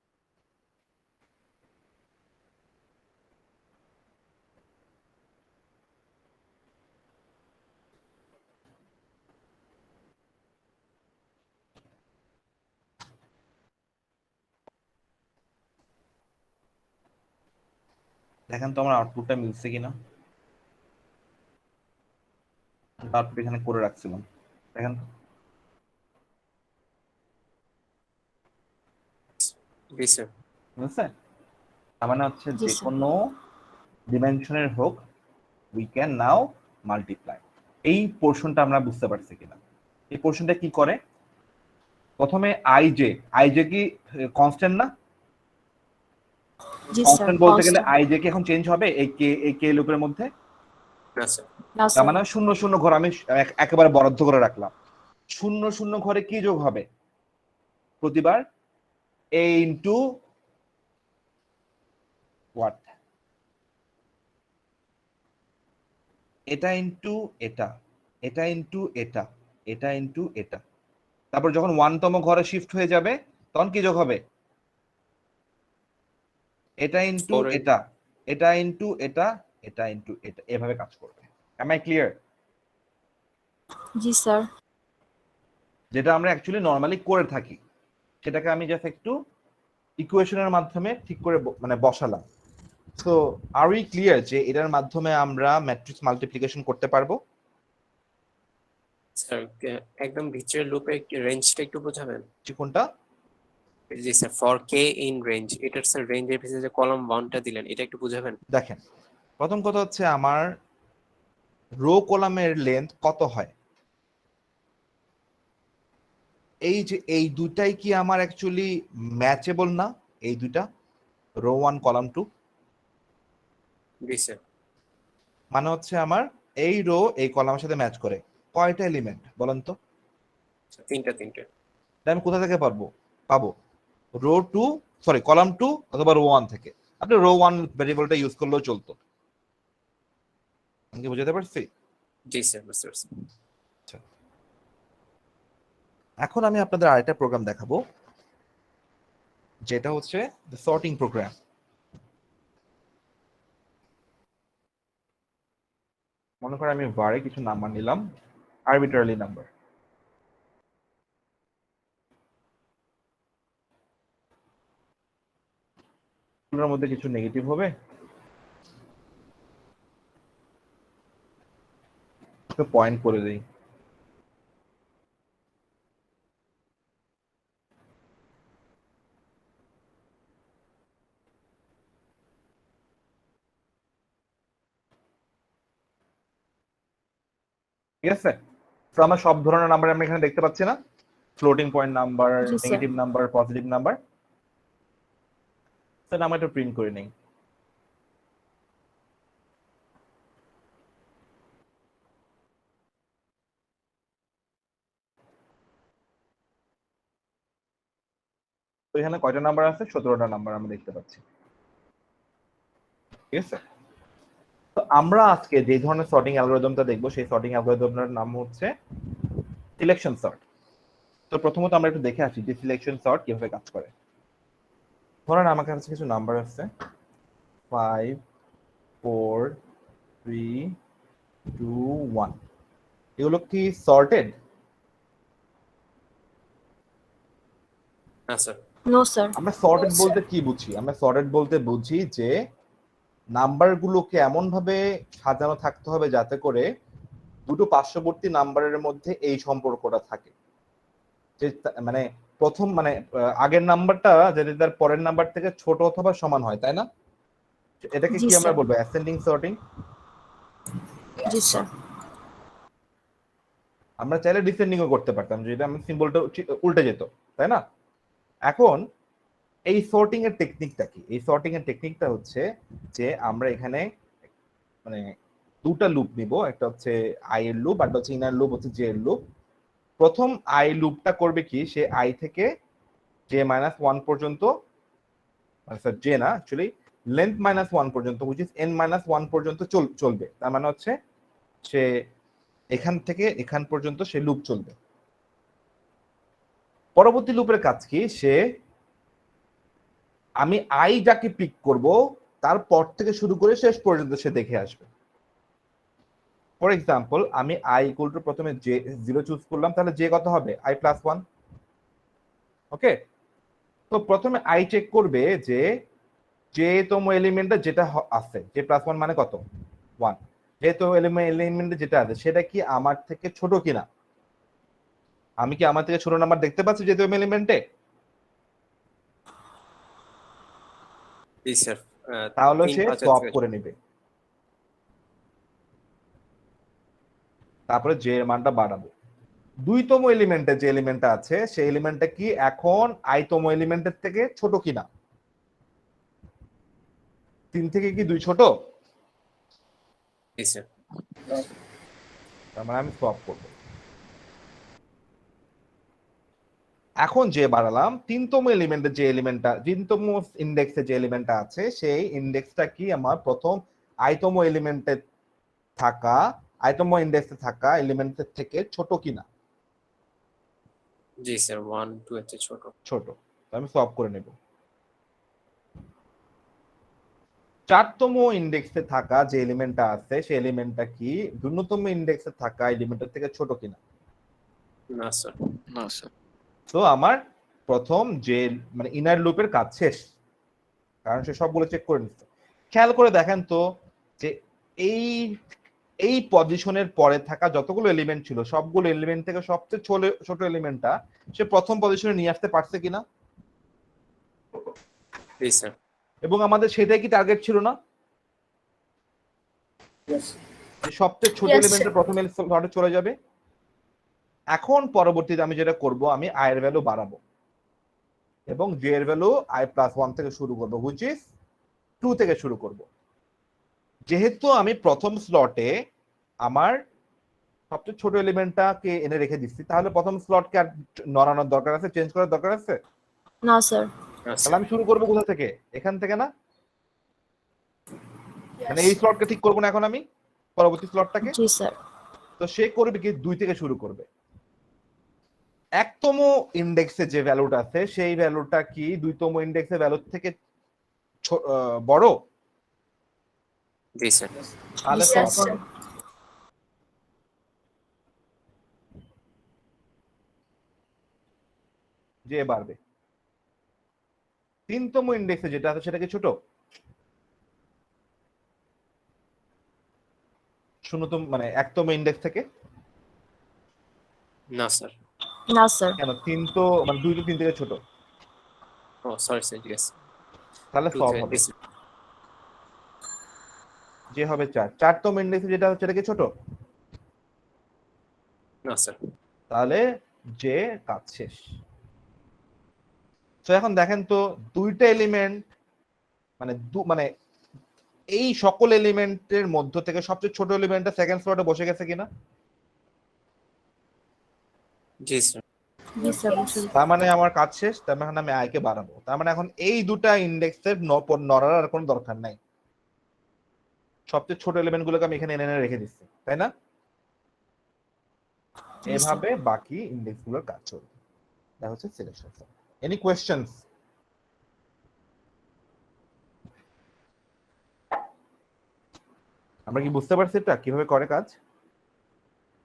দেখেন তো আমার আউটপুটটা মিলছে কিনা। আউটপুট এখানে করে রাখছিলাম, দেখেন তো। জি স্যার। বুঝছে? তার মানে হচ্ছে জি, যে স্যার। কোনো ডিমেনশনের হোক উই ক্যান নাও মাল্টিপ্লাই। এই পোর্শনটা আমরা বুঝতে পারছি কিনা? এই পোর্শনটা কি করে? প্রথমে আইজে কি কনস্ট্যান্ট না? জি স্যার। কনস্ট্যান্ট বলতে গেলে constant। আইজে কি এখন চেঞ্জ হবে এই কে লুপের মধ্যে? না স্যার। না তার স্যার। মানে শূন্য শূন্য ঘর আমি একেবারে বরাদ্দ করে রাখলাম। শূন্য শূন্য ঘরে কি যোগ হবে প্রতিবার? এ ইন্টু হোয়াট, এটা ইন্টু এটা, এটা ইন্টু এটা, এটা ইন্টু এটা। তারপর যখন 1 তম ঘরে শিফট হয়ে যাবে তখন কি যোগ হবে? এটা ইন্টু 4 এটা, এটা ইন্টু এটা, এটা ইন্টু এটা, এভাবে কাজ করবে। Am I clear? জি স্যার। যেটা আমরা অ্যাকচুয়ালি নর্মালি করে থাকি সেটাকে আমি জাস্ট একটু ইকুয়েশনের মাধ্যমে ঠিক করে মানে বসালাম। সো আর উই ক্লিয়ার যে এটার মাধ্যমে আমরা ম্যাট্রিক্স মাল্টিপ্লিকেশন করতে পারবো? স্যার একদম ভিতরের লুপে রেঞ্জটা একটু বোঝাবেন? কোনটা? জি sir. For k in range, এটার স্যার রেঞ্জের পিছনে যে কলাম 1টা দিলেন এটা একটু বুঝাবেন? দেখেন, প্রথম কথা হচ্ছে আমার রো কলামের লেন্থ কত হয়? এই যে এই দুটাই কি আমার অ্যাকচুয়ালি ম্যাচেবল না? এই দুটা রো 1 কলাম 2 জি স্যার। মানে হচ্ছে আমার এই রো এই কলামের সাথে ম্যাচ করে। কয়টা এলিমেন্ট বলেন তো? তিনটা। এটা আমি কোথা থেকে পাবো? রো 2 সরি কলাম 2 অথবা রো 1 থেকে। আপনি রো 1 ভেরিয়েবলটা ইউজ করলেও চলতো। আমি কি বুঝাতে পারছি? জি স্যার, বুঝতে পারছি। এখন আমি আপনাদের আরেকটা প্রোগ্রাম দেখাবো যেটা হচ্ছে সর্টিং প্রোগ্রাম। মনে করে আমি বারে কিছু নাম্বার নিলাম, আরবিট্রারি নাম্বার। এগুলোর মধ্যে কিছু নেগেটিভ হবে, পয়েন্ট করে দেই। ঠিক আছে? তো আমরা সব ধরনের নাম্বার আমরা এখানে দেখতে পাচ্ছি না? ফ্লোটিং পয়েন্ট নাম্বার, জি, sir. Negative number, positive number. সেটা আমরা একটু প্রিন্ট করে নেই। তো এখানে কয়টা নাম্বার আছে? 17টা নাম্বার আমরা দেখতে পাচ্ছি। ঠিক আছে? তো আমরা আজকে যে ধরনের সর্টিং অ্যালগরিদমটা দেখবো সেই সর্টিং অ্যালগরিদমের নাম হচ্ছে সিলেকশন সর্ট। তো প্রথমত আমরা একটু দেখে আসি যে সিলেকশন সর্ট কিভাবে কাজ করে। ধরেন আমার কাছে কিছু নাম্বার আছে 5 4 3 2 1। এগুলো কি সর্টেড? না স্যার। No sir. আমরা সর্টেড বলতে কি বুঝি? আমরা সর্টেড বলতে বুঝি যে নাম্বারগুলোকে এমন ভাবে সাজানো থাকতে হবে যাতে করে দুটো পার্শ্ববর্তী নাম্বারের মধ্যে এই সম্পর্কটা থাকে, যে মানে প্রথম মানে আগের নাম্বারটা যদি তার পরের নাম্বার থেকে ছোট অথবা সমান হয়, তাই না? এটাকে জি কি আমরা স্যার। বলবো? Ascending sorting. জি স্যার। আমরা চাইলে ডিসেন্ডিংও করতে পারতাম, যেটা আমি সিম্বলটা উল্টে যেত, তাই না? এখন এই সর্টিং এর টেকনিকটা কি? এই সর্টিং এর টেকনিকটা হচ্ছে যে আমরা এখানে মানে দুটা লুপ নিব, একটা হচ্ছে আই এর লুপ আর হচ্ছে ইনার লুপ হচ্ছে জে এর লুপ। প্রথম আই লুপটা করবে কি, সে আই থেকে জে মাইনাস ওয়ান পর্যন্ত, স্যার জে না অ্যাকচুয়ালি লেন্থ মাইনাস ওয়ান পর্যন্ত, which is an minus one পর্যন্ত চলবে। তার মানে হচ্ছে সে এখান থেকে এখান পর্যন্ত সে লুপ চলবে। পরবর্তী লুপের কাজ কি, সে আমি আই যাকে পিক করব তারপর থেকে শুরু করে শেষ পর্যন্ত সে দেখে আসবে। ফর এক্সাম্পল, আমি আই ইকুয়াল টু প্রথমে জে 0 চুজ করলাম, তাহলে জে কত হবে? I plus 1। ওকে, তো প্রথমে আই চেক করবে যে যে তম এলিমেন্টটা যেটা আছে, জে প্লাস 1 মানে কত? 1। যে তো এলিমেন্টে যেটা আছে সেটা কি আমার থেকে ছোট কিনা? আমি কি আমার থেকে ছোট নাম্বার দেখতে পাচ্ছি যে তম এলিমেন্টে? জি স্যার। তাহলে 3, সে 5 সোয়াপ করে নেবে, তারপরে যে এর মানটা বাড়াবো। দুইতম এলিমেন্টে যে এলিমেন্টটা আছে সেই এলিমেন্টটা কি এখন আইতম এলিমেন্টের থেকে ছোট কিনা? 3 থেকে কি 2 ছোট? জি স্যার। তার মানে আমি সোয়াপ করব। এখন যে বাড়ালাম তিনতম এলিমেন্টে যে এলিমেন্টটা, তিনতম ইন্ডেক্সে যে এলিমেন্টটা আছে সেই ইন্ডেক্সটা কি আমার প্রথম আইতম এলিমেন্টে থাকা আইতম ইন্ডেক্সে থাকা এলিমেন্টের থেকে ছোট কিনা? জি স্যার, 1 2 এর চেয়ে ছোট। ছোট। তো আমি সোয়াপ করে নেব। চারতম ইন্ডেক্সে থাকা যে এলিমেন্টটা আছে সেই এলিমেন্টটা কি ন্যূনতম ইন্ডেক্সে থাকা এলিমেন্টের থেকে ছোট কিনা? না স্যার। না স্যার। তো আমার প্রথম যে মানে ইনার লুপের কাজ শেষ, কারণ সে সবগুলো চেক করে নিচ্ছে। খেয়াল করে দেখেন তো যে এই এই পজিশনের পরে থাকা যতগুলো এলিমেন্ট ছিল সবগুলো এলিমেন্ট থেকে সবচেয়ে ছোট এলিমেন্টটা সে প্রথম পজিশনে নিয়ে আসতে পারছে কিনা? জি স্যার। এবং আমাদের সেটাই কি টার্গেট ছিল না, Yes. যে সবচেয়ে ছোট Yes, এলিমেন্টের প্রথম স্লটে চলে যাবে? এখন পরবর্তীতে আমি যেটা করব, আমি আই এর ভ্যালু বাড়াবো এবং জে এর ভ্যালু আই প্লাস 1 থেকে শুরু করব, হুইচ ইজ 2 থেকে শুরু করব। যেহেতু আমি প্রথম স্লটে আমার সবচেয়ে ছোট এলিমেন্টটাকে এনে রেখে দিচ্ছি, তাহলে প্রথম স্লটকে আর নড়ানোর দরকার আছে, চেঞ্জ করার দরকার আছে? না স্যার। না তাহলে স্যার। আমি শুরু করবো কোথা থেকে? এখান থেকে না? মানে এই স্লটকে ঠিক করবো না এখন আমি, পরবর্তী স্লটটাকে? জি স্যার। তো সে করবে কি 2 থেকে শুরু করবে। একতম ইন্ডেক্সে যে ভ্যালুটা আছে সেই ভ্যালুটা কি দুইতম ইন্ডেক্সের ভ্যালুর থেকে বড়? জি স্যার। তাহলে Yes, solve sir. করো। যে বাড়বে। তিনতম ইন্ডেক্সে যেটা আছে সেটা কি ছোট? শূন্যতম মানে একতম ইন্ডেক্স থেকে? না স্যার। না স্যার। কেন? 3 তো মানে 2 তো 3 থেকে ছোট, ও সরি স্যার, ইয়েস। তাহলে 2 সলভ থেকে হবে। জি স্যার। যে হবে 4। চারতম ইন্ডেক্সে যেটা হচ্ছে সেটা কি ছোট? না স্যার। তাহলে যে কাজ শেষ। তো এখন দেখেন তো দুইটা এলিমেন্ট মানে মানে এই সকল এলিমেন্টের মধ্য থেকে সবচেয়ে ছোট এলিমেন্টটা সেকেন্ড স্লটে বসে গেছে কিনা? জি স্যার। জি স্যার বুঝুন। তার মানে আমার কাজ শেষ, তার মানে আমি আয়কে বাড়াবো। তার মানে এখন এই দুটা ইন্ডেক্সের নড়ার আর কোনো দরকার নাই, সবচেয়ে ছোট এলিমেন্ট গুলোকে আমি এখানে এনে রেখে দিচ্ছি, তাই না? এভাবে বাকি ইন্ডেক্স গুলোর কাজ চলবে। এটা হচ্ছে সিলেকশন। Any questions? আমরা কি বুঝতে পারছি এটা কিভাবে করে কাজ?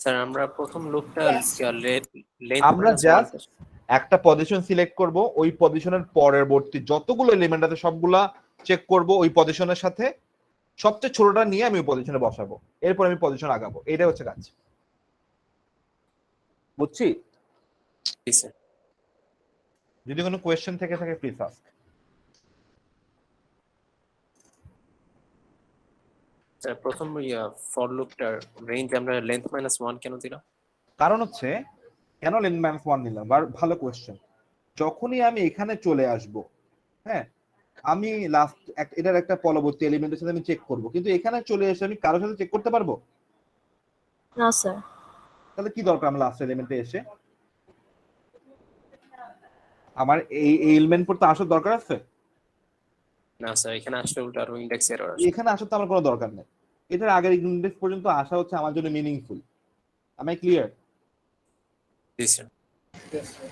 স্যার আমরা প্রথম লুপটা Yes. লেন্থ আমরা just একটা পজিশন সিলেক্ট করব, ওই পজিশনের পরবর্তী যতগুলো এলিমেন্ট আছে সবগুলা চেক করব ওই পজিশনের সাথে, সবচেয়ে ছোটটা নিয়ে আমি ওই পজিশনে বসাবো, এরপর আমি পজিশন আগাবো, এটাই হচ্ছে কাজ। বুঝছি? জি স্যার। যদি কোনো কোয়েশ্চেন থেকে থাকে প্লিজ আস্ক। স্যার প্রথম ফর লুপটার রেঞ্জ আমরা লেন্থ -1 কেন দিলাম? কারণ হচ্ছে কেন লেন্থ -1 নিলাম, ভালো কোয়েশ্চেন। যখনই আমি এখানে চলে আসব, হ্যাঁ, আমি লাস্ট এটার একটা পরবর্তী এলিমেন্টের সাথে আমি চেক করব, কিন্তু এখানে চলে এসে আমি কারোর সাথে চেক করতে পারবো? না স্যার। তাহলে কি দরকার আমার লাস্ট এলিমেন্টে এসে আমার এই এলিমেন্ট পড়তে আসার দরকার আছে? না স্যার, এখানে আসলে উল্টো আরো ইন্ডেক্স এরর আসবে। এখানে আসার তো আমার কোনো দরকার নেই, এটার আগের ইন্ডেক্স পর্যন্ত আসা হচ্ছে আমার জন্য মিনিংফুল। আমি ক্লিয়ার? জি স্যার। Yes, sir.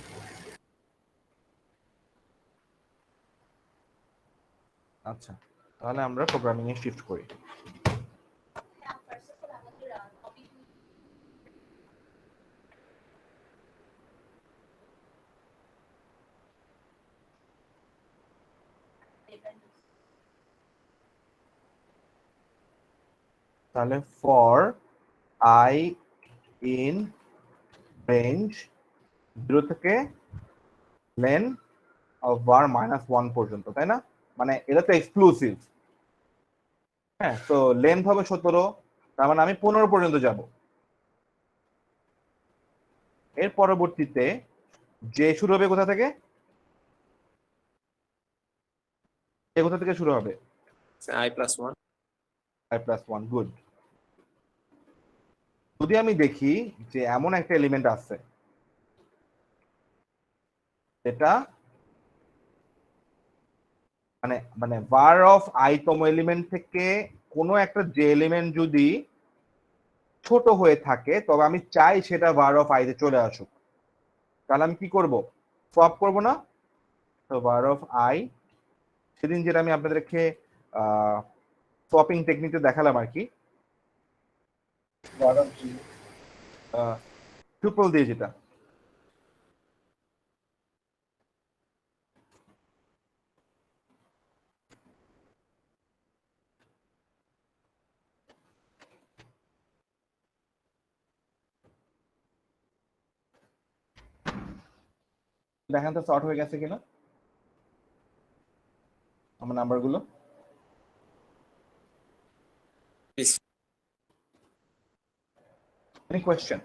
আচ্ছা, তাহলে আমরা প্রোগ্রামিং এ শিফট করি। তাহলে ফর আই ইন রেঞ্জ 0 থেকে লেন অফ var -1 পর্যন্ত, তাই না? মানে এটা তো এক্সক্লুসিভ। হ্যাঁ, তো লেন্থ হবে 17, তার মানে আমি 15 পর্যন্ত যাব। এর পরবর্তীতে যে শুরু হবে কোথা থেকে? এ কোথা থেকে শুরু হবে? i+1। i+1, good. যদি আমি দেখি যে এমন একটা এলিমেন্ট আছে যেটা মানে মানে var অফ i তম এলিমেন্ট থেকে কোনো একটা যে এলিমেন্ট যদি ছোট হয়ে থাকে, তবে আমি চাই সেটা var অফ i তে চলে আসুক, তাহলে আমি কি করব? সোয়াপ করব না? তো var অফ i, সেদিন যেটা আমি আপনাদেরকে সোয়াপিং টেকনিকটা দেখালাম আর কি, Var of G. টুপল দিয়ে যেটা, দেখেন তো শর্ট হয়ে গেছে কিনা আমার নাম্বারগুলো। Yes. Any question?